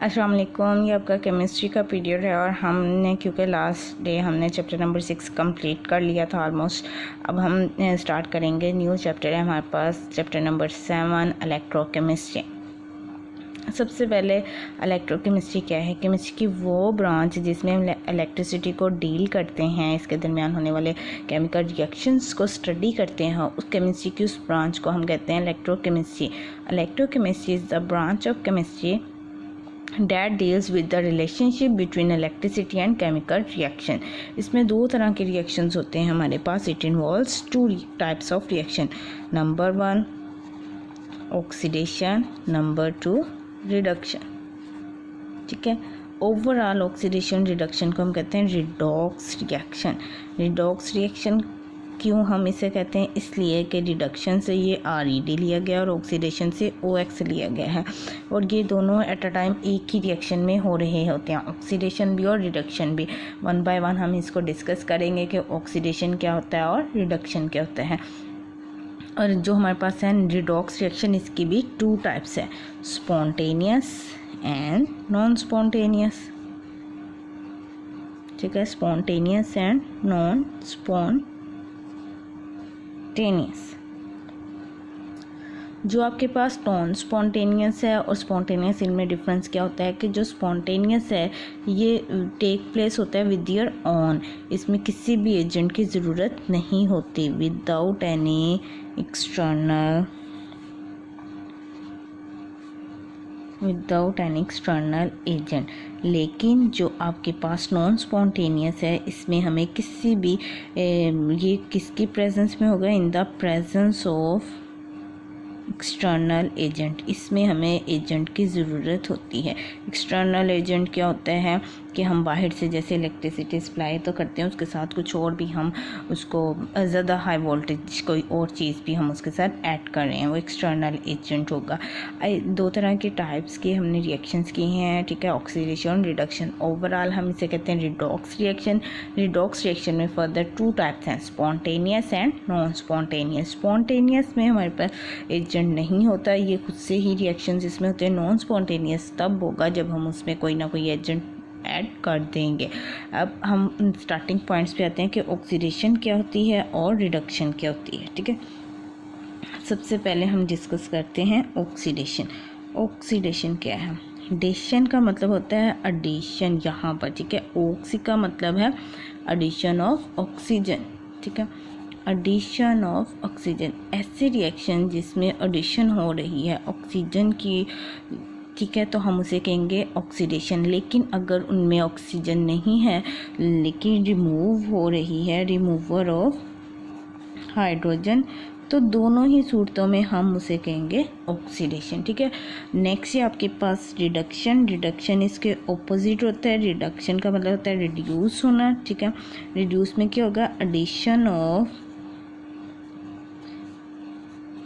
अस्सलाम वालेकुम। ये आपका केमिस्ट्री का पीरियड है और हमने क्योंकि लास्ट डे हमने चैप्टर नंबर 6 कंप्लीट कर लिया था ऑलमोस्ट। अब हम स्टार्ट करेंगे, न्यू चैप्टर है हमारे पास, चैप्टर नंबर 7 इलेक्ट्रोकेमिस्ट्री। सबसे पहले इलेक्ट्रोकेमिस्ट्री क्या है? केमिस्ट्री की वो ब्रांच जिसमें हम इलेक्ट्रिसिटी को डील करते हैं, इसके दरमियान होने वाले केमिकल रिएक्शंस को स्टडी करते हैं। उस केमिस्ट्री की उस ब्रांच को हम कहते हैं electrochemistry. Electrochemistry is the branch of chemistry that deals with the relationship between electricity and chemical reaction। इसमें दो तरह के रिएक्शंस होते हैं हमारे पास। It involves two types of reaction. Number 1 oxidation, number 2 reduction. ठीक है, ओवरऑल ऑक्सीडेशन रिडक्शन को हम कहते हैं रिडॉक्स रिएक्शन। रिडॉक्स रिएक्शन क्यों हम इसे कहते हैं? इसलिए कि रिडक्शन से ये RED लिया गया और ऑक्सीडेशन से OX लिया गया है, और ये दोनों एट अ टाइम एक ही रिएक्शन में हो रहे होते हैं, ऑक्सीडेशन भी और रिडक्शन भी। वन बाय वन हम इसको डिस्कस करेंगे कि ऑक्सीडेशन क्या होता है और रिडक्शन क्या होता है। और जो हमारे पास है रिडॉक्स रिएक्शन, इसकी भी 2 टाइप्स है, स्पॉन्टेनियस एंड नॉन स्पॉन्टेनियस। ठीक है, स्पॉन्टेनियस एंड नॉन स्पॉन्टेनियस। जो आपके पास नॉन स्पॉन्टेनियस है और स्पॉन्टेनियस, इनमें डिफरेंस क्या होता है कि जो स्पॉन्टेनियस है ये टेक प्लेस होता है विद योर ऑन। इसमें किसी भी एजेंट की ज़रूरत नहीं होती, विदाउट एनी एक्सटर्नल एजेंट। लेकिन जो आपके पास नॉन स्पॉन्टेनियस है, इसमें हमें किसी भी ये किसकी प्रेजेंस में होगा? In the presence of external agent. इसमें हमें एजेंट की ज़रूरत होती है। एक्सटर्नल एजेंट क्या होता है कि हम बाहर से जैसे इलेक्ट्रिसिटी सप्लाई तो करते हैं, उसके साथ कुछ और भी हम उसको ज़्यादा हाई वोल्टेज कोई और चीज़ भी हम उसके साथ ऐड कर रहे हैं, वो एक्सटर्नल एजेंट होगा। 2 तरह के टाइप्स के हमने रिएक्शंस किए हैं। ठीक है, ऑक्सीडेशन और रिडक्शन। ओवरऑल हम इसे कहते हैं रिडॉक्स रिएक्शन। रिडॉक्स रिएक्शन में फर्दर 2 टाइप्स हैं, spontaneous and non spontaneous. Spontaneous में हमारे पास एजेंट नहीं होता, ये खुद से ही रिएक्शंस इसमें होते हैं। नॉन स्पॉन्टेनियस तब होगा जब हम उसमें कोई ना कोई एजेंट ऐड कर देंगे। अब हम स्टार्टिंग पॉइंट्स पे आते हैं कि ऑक्सीडेशन क्या होती है और रिडक्शन क्या होती है। ठीक है, सबसे पहले हम डिस्कस करते हैं ऑक्सीडेशन। ऑक्सीडेशन क्या है? एडिशन का मतलब होता है एडिशन यहाँ पर। ठीक है, ऑक्सी का मतलब है एडिशन ऑफ ऑक्सीजन। ठीक है, एडिशन ऑफ ऑक्सीजन, ऐसी रिएक्शन जिसमें एडिशन हो रही है ऑक्सीजन की। ठीक है, तो हम उसे कहेंगे ऑक्सीडेशन। लेकिन अगर उनमें ऑक्सीजन नहीं है लेकिन रिमूव हो रही है, रिमूवर ऑफ हाइड्रोजन, तो दोनों ही सूरतों में हम उसे कहेंगे ऑक्सीडेशन। ठीक है, नेक्स्ट है आपके पास रिडक्शन। रिडक्शन इसके ऑपोजिट होता है। रिडक्शन का मतलब होता है रिड्यूस होना। ठीक है, रिड्यूस में क्या होगा? Addition of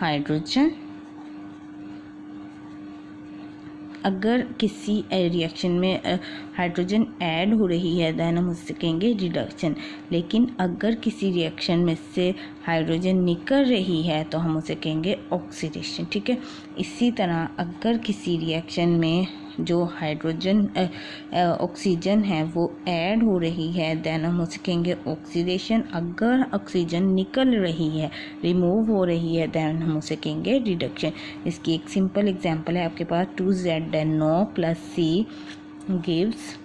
hydrogen. अगर किसी रिएक्शन में हाइड्रोजन ऐड हो रही है देन हम उससे कहेंगे रिडक्शन। लेकिन अगर किसी रिएक्शन में से हाइड्रोजन निकल रही है तो हम उसे कहेंगे ऑक्सीडेशन। ठीक है, इसी तरह अगर किसी रिएक्शन में जो हाइड्रोजन ऑक्सीजन है वो ऐड हो रही है देन हम उसे कहेंगे ऑक्सीडेशन। अगर ऑक्सीजन निकल रही है, रिमूव हो रही है, देन हम उसे कहेंगे रिडक्शन। इसकी एक सिंपल एग्जांपल है आपके पास 2ZNO + C गिव्स।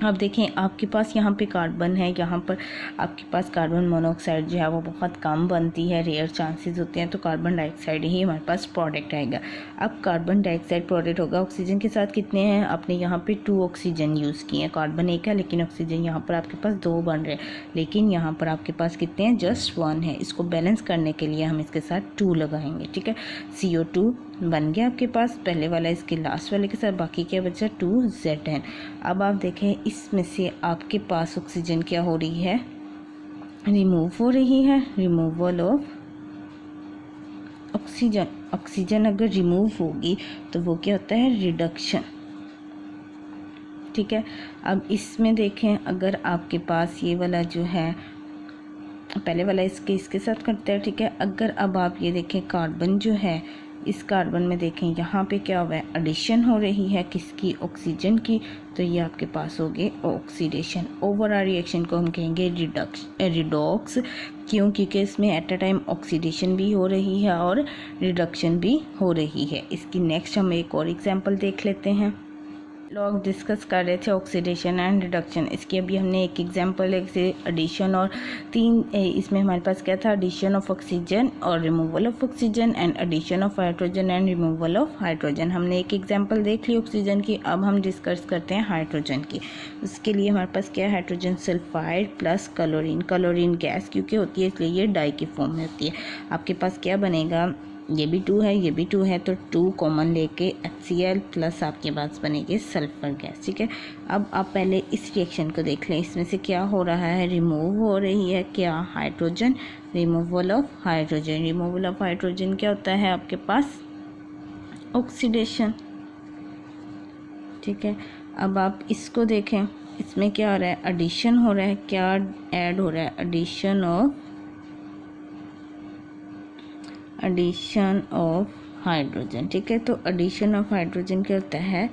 अब देखें, आपके पास यहाँ पे कार्बन है, यहाँ पर आपके पास कार्बन मोनोऑक्साइड जो है वो बहुत कम बनती है, रेयर चांसेस होते हैं, तो कार्बन डाइऑक्साइड ही हमारे पास प्रोडक्ट आएगा। अब कार्बन डाइऑक्साइड प्रोडक्ट होगा ऑक्सीजन के साथ कितने हैं? आपने यहाँ पे 2 ऑक्सीजन यूज़ किए हैं, कार्बन 1 है लेकिन ऑक्सीजन यहाँ पर आपके पास 2 बन रहे हैं, लेकिन यहाँ पर आपके पास कितने हैं? जस्ट 1 है। इसको बैलेंस करने के लिए हम इसके साथ 2 लगाएंगे। ठीक है, CO2 बन गया आपके पास, पहले वाला इसके लास्ट वाले के साथ, बाकी क्या बचा? 2ZN। अब आप देखें, इसमें से आपके पास ऑक्सीजन क्या हो रही है? रिमूव हो रही है, रिमूवल ऑफ ऑक्सीजन। ऑक्सीजन अगर रिमूव होगी तो वो क्या होता है? रिडक्शन। ठीक है, अब इसमें देखें, अगर आपके पास ये वाला जो है पहले वाला इसके साथ करते हैं। ठीक है, अगर अब आप ये देखें कार्बन जो है इस कार्बन में देखें यहाँ पे क्या हुआ है, एडिशन हो रही है किसकी, ऑक्सीजन की, तो ये आपके पास हो गए ऑक्सीडेशन। ओवरऑल रिएक्शन को हम कहेंगे रिडॉक्स, क्यों, क्योंकि इसमें एट अ टाइम ऑक्सीडेशन भी हो रही है और रिडक्शन भी हो रही है। इसकी नेक्स्ट हम एक और एग्जांपल देख लेते हैं। लोग डिस्कस कर रहे थे ऑक्सीडेशन एंड रिडक्शन, इसकी अभी हमने एक एग्जांपल है एडिशन और इसमें हमारे पास क्या था, एडिशन ऑफ ऑक्सीजन और removal of oxygen and addition of hydrogen and removal of hydrogen. हमने एक एग्जांपल देख ली ऑक्सीजन की, अब हम डिस्कस करते हैं हाइड्रोजन की। उसके लिए हमारे पास क्या है, hydrogen sulphide plus chlorine, chlorine gas क्योंकि होती है इसलिए ये डाई की फॉर्म में होती है। आपके पास क्या बनेगा, ये भी 2 है ये भी 2 है, तो 2 कॉमन लेके HCl प्लस आपके पास बनेगी सल्फर गैस। ठीक है, अब आप पहले इस रिएक्शन को देख लें, इसमें से क्या हो रहा है, रिमूव हो रही है क्या, hydrogen, removal of hydrogen. Removal of hydrogen क्या होता है आपके पास, ऑक्सीडेशन। ठीक है, अब आप इसको देखें, इसमें क्या हो रहा है, एडिशन हो रहा है, क्या ऐड हो रहा है, एडिशन ऑफ हाइड्रोजन। ठीक है, तो एडिशन ऑफ हाइड्रोजन क्या होता है,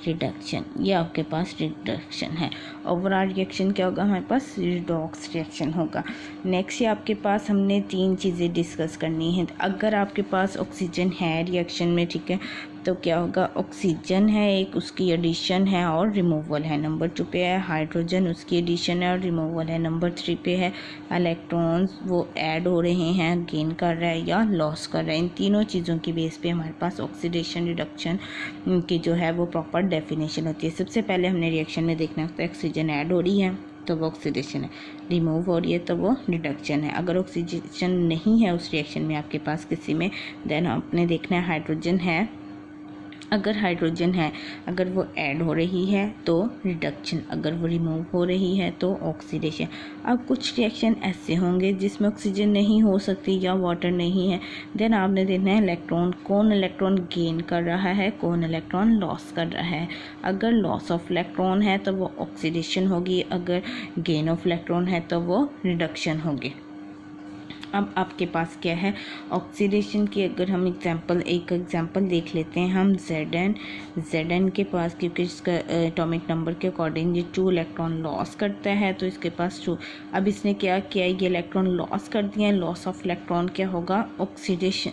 रिडक्शन। ये आपके पास रिडक्शन है। ओवरऑल रिएक्शन क्या होगा, हमारे पास रिडॉक्स रिएक्शन होगा। नेक्स्ट ये आपके पास हमने 3 चीज़ें डिस्कस करनी है। अगर आपके पास ऑक्सीजन है रिएक्शन में, ठीक है, तो क्या होगा, ऑक्सीजन है एक, उसकी एडिशन है और रिमूवल है। नंबर 2 पे है हाइड्रोजन, उसकी एडिशन है और रिमूवल है। नंबर 3 पे है इलेक्ट्रॉन्स, वो ऐड हो रहे हैं, गेन कर रहा है या लॉस कर रहा है। इन तीनों चीज़ों की बेस पे हमारे पास ऑक्सीडेशन रिडक्शन की जो है वो प्रॉपर डेफिनेशन होती है। सबसे पहले हमने रिएक्शन में देखना होता है, ऑक्सीजन ऐड हो रही है तो वो ऑक्सीडेशन है, रिमूव हो रही है तो वो रिडक्शन है। अगर ऑक्सीडेशन नहीं है उस रिएक्शन में आपके पास किसी में, देन आपने देखना है हाइड्रोजन है, अगर हाइड्रोजन है, अगर वो ऐड हो रही है तो रिडक्शन, अगर वो रिमूव हो रही है तो ऑक्सीडेशन। अब कुछ रिएक्शन ऐसे होंगे जिसमें ऑक्सीजन नहीं हो सकती या वाटर नहीं है, देन आपने देखना है इलेक्ट्रॉन, कौन इलेक्ट्रॉन गेन कर रहा है, कौन इलेक्ट्रॉन लॉस कर रहा है। अगर लॉस ऑफ इलेक्ट्रॉन है तो वो ऑक्सीडेशन होगी, अगर गेन ऑफ इलेक्ट्रॉन है तो वो रिडक्शन होगी। अब आपके पास क्या है, ऑक्सीडेशन की अगर हम एक एग्जांपल देख लेते हैं हम, Zn के पास, क्योंकि इसका एटॉमिक नंबर के अकॉर्डिंग ये 2 इलेक्ट्रॉन लॉस करता है तो इसके पास 2। अब इसने क्या किया, ये इलेक्ट्रॉन लॉस कर दिया, लॉस ऑफ इलेक्ट्रॉन क्या होगा, ऑक्सीडेशन।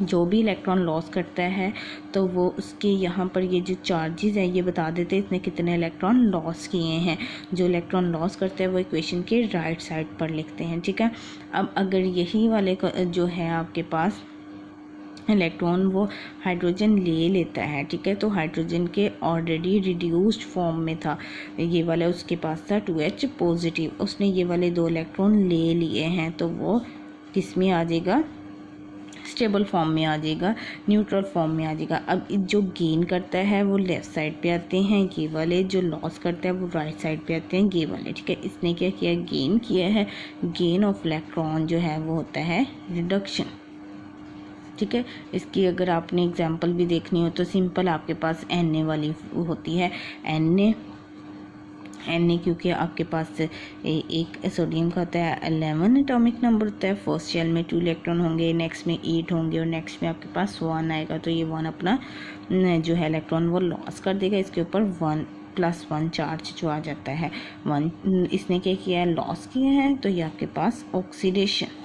जो भी इलेक्ट्रॉन लॉस करता है तो वो उसके यहाँ पर ये जो चार्जेस है ये बता देते हैं इसने कितने इलेक्ट्रॉन लॉस किए हैं। जो इलेक्ट्रॉन लॉस करते हैं वो इक्वेशन के राइट साइड पर लिखते हैं। ठीक है, अब अगर यही वाले जो है आपके पास इलेक्ट्रॉन वो हाइड्रोजन ले लेता है, ठीक है, तो हाइड्रोजन के ऑलरेडी रिड्यूस्ड फॉर्म में था ये वाला, उसके पास था 2H पॉजिटिव, उसने ये वाले 2 इलेक्ट्रॉन ले लिए हैं तो वो किस में आ जाएगा, स्टेबल फॉर्म में आ जाएगा, न्यूट्रल फॉर्म में आ जाएगा। अब जो गेन करता है वो लेफ़्ट साइड पे आते हैं ये वाले, जो लॉस करता है वो राइट साइड पे आते हैं ये वाले। ठीक है, इसने क्या किया, गेन किया है, गेन ऑफ इलेक्ट्रॉन जो है वो होता है रिडक्शन। ठीक है, इसकी अगर आपने एग्जांपल भी देखनी हो तो सिंपल आपके पास Na वाली होती है, Na क्योंकि आपके पास एक सोडियम का होता है 11 एटॉमिक नंबर होता है, फर्स्ट शेल में 2 इलेक्ट्रॉन होंगे, नेक्स्ट में 8 होंगे और नेक्स्ट में आपके पास 1 आएगा, तो ये 1 अपना जो है इलेक्ट्रॉन वो लॉस कर देगा, इसके ऊपर 1+1 चार्ज जो आ जाता है 1, इसने क्या किया है, लॉस किया है, तो ये आपके पास ऑक्सीडेशन।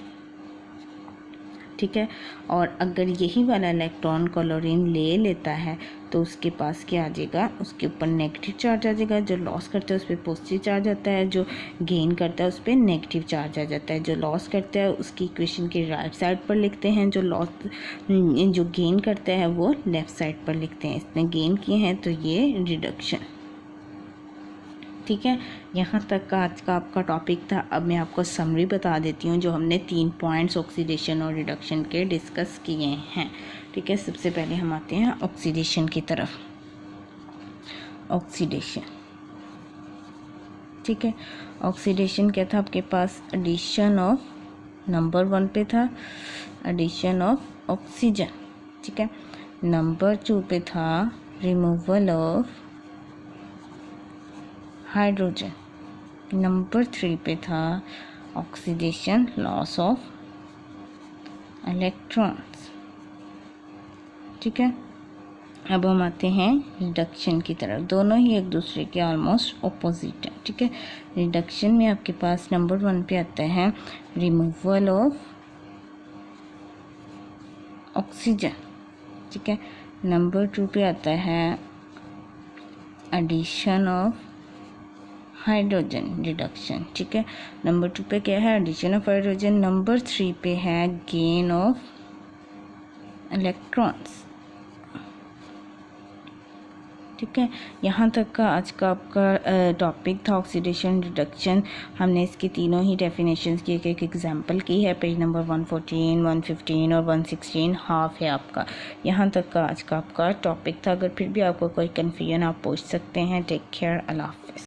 ठीक है, और अगर यही वाला इलेक्ट्रॉन क्लोरीन ले लेता है तो उसके पास क्या आ जाएगा, उसके ऊपर नेगेटिव चार्ज आ जाएगा, जो लॉस करता है उस पर पॉजिटिव चार्ज आता है, जो गेन करता है उस पर नेगेटिव चार्ज आ जाता है। जो लॉस करता है उसकी इक्वेशन के राइट साइड पर लिखते हैं, जो गेन करता है वो लेफ़्ट साइड पर लिखते हैं। इसने गेन किए हैं तो ये रिडक्शन। ठीक है, यहाँ तक का आज का आपका टॉपिक था। अब मैं आपको समरी बता देती हूँ जो हमने 3 पॉइंट्स ऑक्सीडेशन और रिडक्शन के डिस्कस किए हैं। ठीक है, सबसे पहले हम आते हैं ऑक्सीडेशन की तरफ। ऑक्सीडेशन, ठीक है, ऑक्सीडेशन क्या था आपके पास, एडिशन ऑफ, नंबर 1 पे था एडिशन ऑफ ऑक्सीजन। ठीक है, नंबर 2 पे था रिमूवल ऑफ हाइड्रोजन, नंबर 3 पे था ऑक्सीडेशन, लॉस ऑफ इलेक्ट्रॉन्स। ठीक है। अब हम आते हैं रिडक्शन की तरफ। दोनों ही एक दूसरे के ऑलमोस्ट ऑपोजिट है, ठीक है। रिडक्शन में आपके पास नंबर 1 पे आता है रिमूवल ऑफ ऑक्सीजन, ठीक है। नंबर 2 पे आता है एडिशन ऑफ हाइड्रोजन रिडक्शन, ठीक है। नंबर 2 पे क्या है? Addition of hydrogen. नंबर 3 पे है गेन ऑफ इलेक्ट्रॉन्स, ठीक है। यहाँ तक का आज का आपका टॉपिक था ऑक्सीडेशन रिडक्शन। हमने इसकी तीनों ही डेफिनेशंस की एक एग्जांपल की है। पेज नंबर 114, 115 और 116 हाफ है आपका। यहाँ तक का आज का आपका टॉपिक था। अगर फिर भी आपको कोई कन्फ्यूजन आप पूछ सकते हैं। टेक केयर, अल्लाह हाफ़िज़।